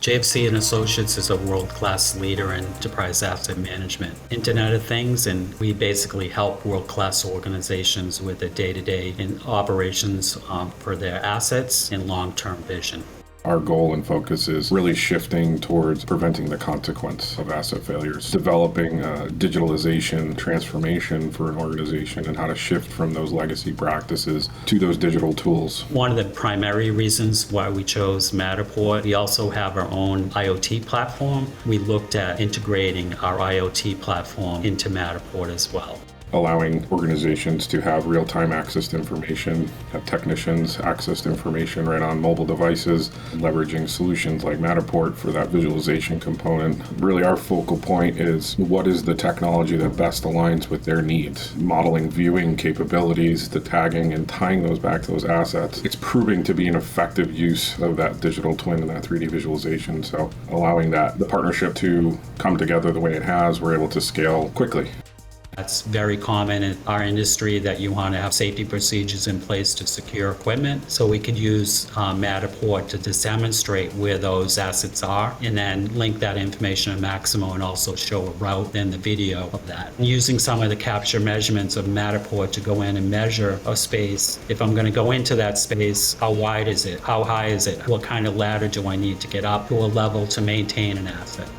JFC Associates is a world-class leader in enterprise asset management, Internet of Things, and we basically help world-class organizations with their day-to-day operations for their assets and long-term vision. Our goal and focus is really shifting towards preventing the consequence of asset failures, developing digitalization transformation for an organization and how to shift from those legacy practices to those digital tools. One of the primary reasons why we chose Matterport, we also have our own IoT platform. We looked at integrating our IoT platform into Matterport as well. Allowing organizations to have real-time access to information, have technicians access to information right on mobile devices, leveraging solutions like Matterport for that visualization component. Really, our focal point is what is the technology that best aligns with their needs. Modeling viewing capabilities, the tagging, and tying those back to those assets. It's proving to be an effective use of that digital twin and that 3D visualization. So allowing the partnership to come together the way it has, we're able to scale quickly. It's very common in our industry that you want to have safety procedures in place to secure equipment. So we could use Matterport to just demonstrate where those assets are and then link that information to Maximo and also show a route and the video of that. And using some of the capture measurements of Matterport to go in and measure a space. If I'm going to go into that space, how wide is it? How high is it? What kind of ladder do I need to get up to a level to maintain an asset?